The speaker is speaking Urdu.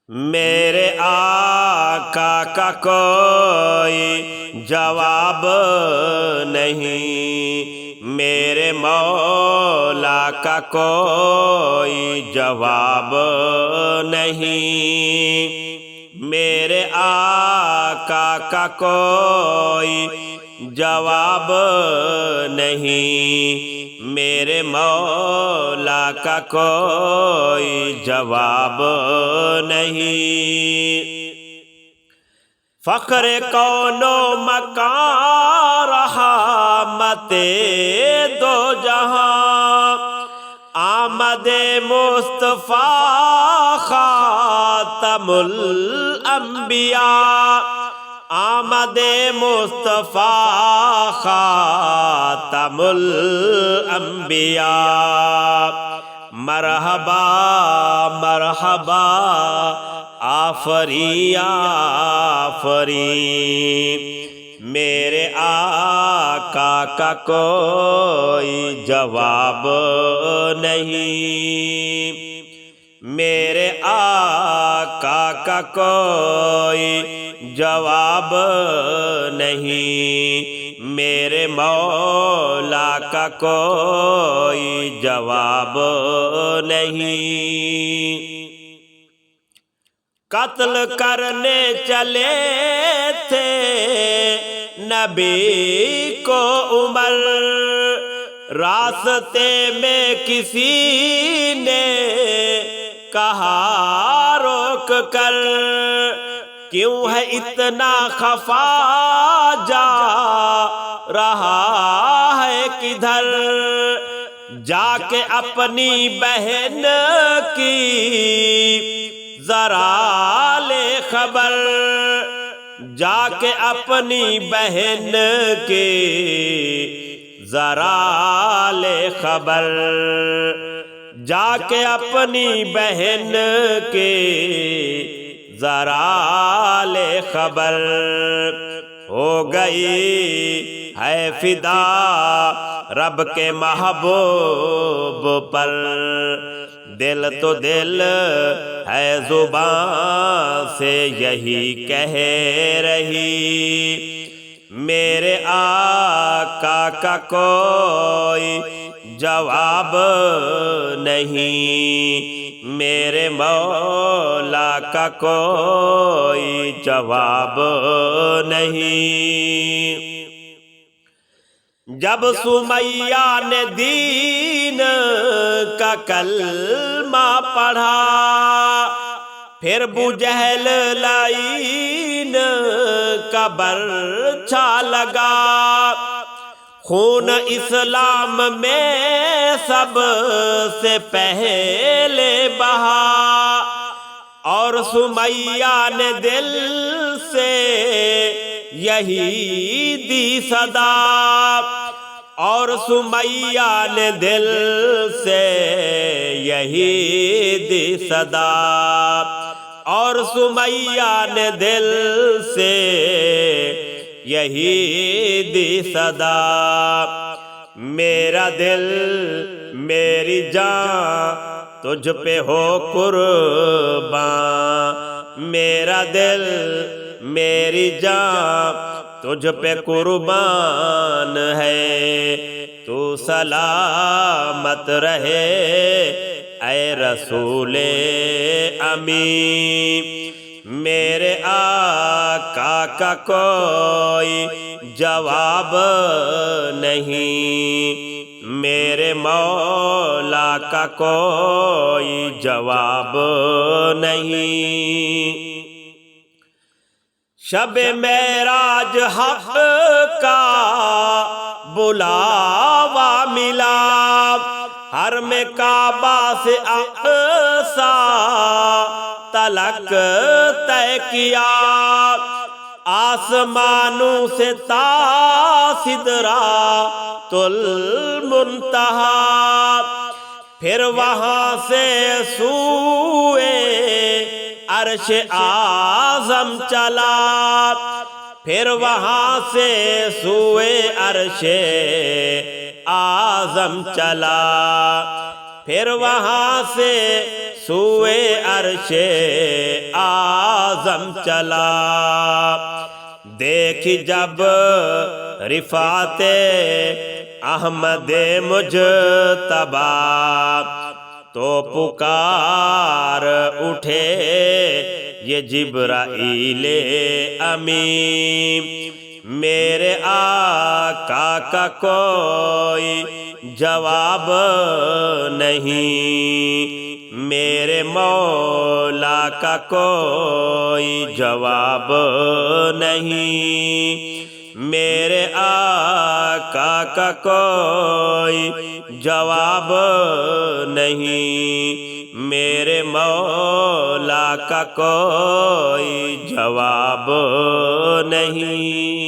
میرے آقا کا کوئی جواب نہیں، میرے مولا کا کوئی جواب نہیں، میرے آقا کا کوئی جواب نہیں، میرے مولا کا کوئی جواب نہیں۔ فخر کون و مکان رحمت دو جہاں، آمد مصطفیٰ خاتم الانبیاء، آمد مصطفیٰ خاتم الانبیاء۔ مرحبا مرحبا آفرین آفرین، میرے آقا کا کوئی جواب نہیں، میرے آقا کا کوئی جواب نہیں، میرے مولا کا کوئی جواب نہیں۔ قتل کرنے چلے تھے نبی کو عمر، راستے میں کسی نے کہا روک کر، کیوں ہے اتنا خفا جا رہا ہے کدھر، جا کے اپنی بہن کی ذرا لے خبر، جا کے اپنی بہن کی ذرا لے خبر، جا کے اپنی بہن کی ذرا لے خبر۔ ہو گئی ہے فدا رب کے محبوب پر، دل تو دل ہے زبان سے یہی کہہ رہی، میرے آقا کا کوئی جواب نہیں، میرے مولا کا کوئی جواب نہیں۔ جب سمیہ نے دین کا کلمہ پڑھا، پھر بوجہل لعین کا برچھا لگا، خون اسلام میں سب سے پہلے بہا، اور سمیہ نے دل سے یہی دی صدا، اور سمیہ نے دل سے یہی دی صدا، اور سمیہ نے دل سے یہی دی صدا۔ میرا دل میری جان تجھ پہ ہو قربان، میرا دل میری جان تجھ پہ قربان ہے، تو سلامت رہے اے رسول امین، میرے آقا کا کوئی جواب نہیں، میرے مولا کا کوئی جواب نہیں۔ شب معراج حق کا بلاوا ملا، حرم کعبہ سے اقصیٰ تلک طے کیا، آسمانوں سے تا سدرۃ المنتہا، پھر وہاں سے سوئے عرش اعظم چلا، پھر وہاں سے سوئے عرش اعظم چلا، پھر وہاں سے سوئے عرش اعظم چلا۔ دیکھ جب رفعت احمد مجتبی تو پکار اٹھے یہ جبرائیل امین، میرے آقا کا کوئی جواب نہیں، میرے مولا کا کوئی جواب نہیں، میرے آقا کا کوئی جواب نہیں، میرے مولا کا کوئی جواب نہیں۔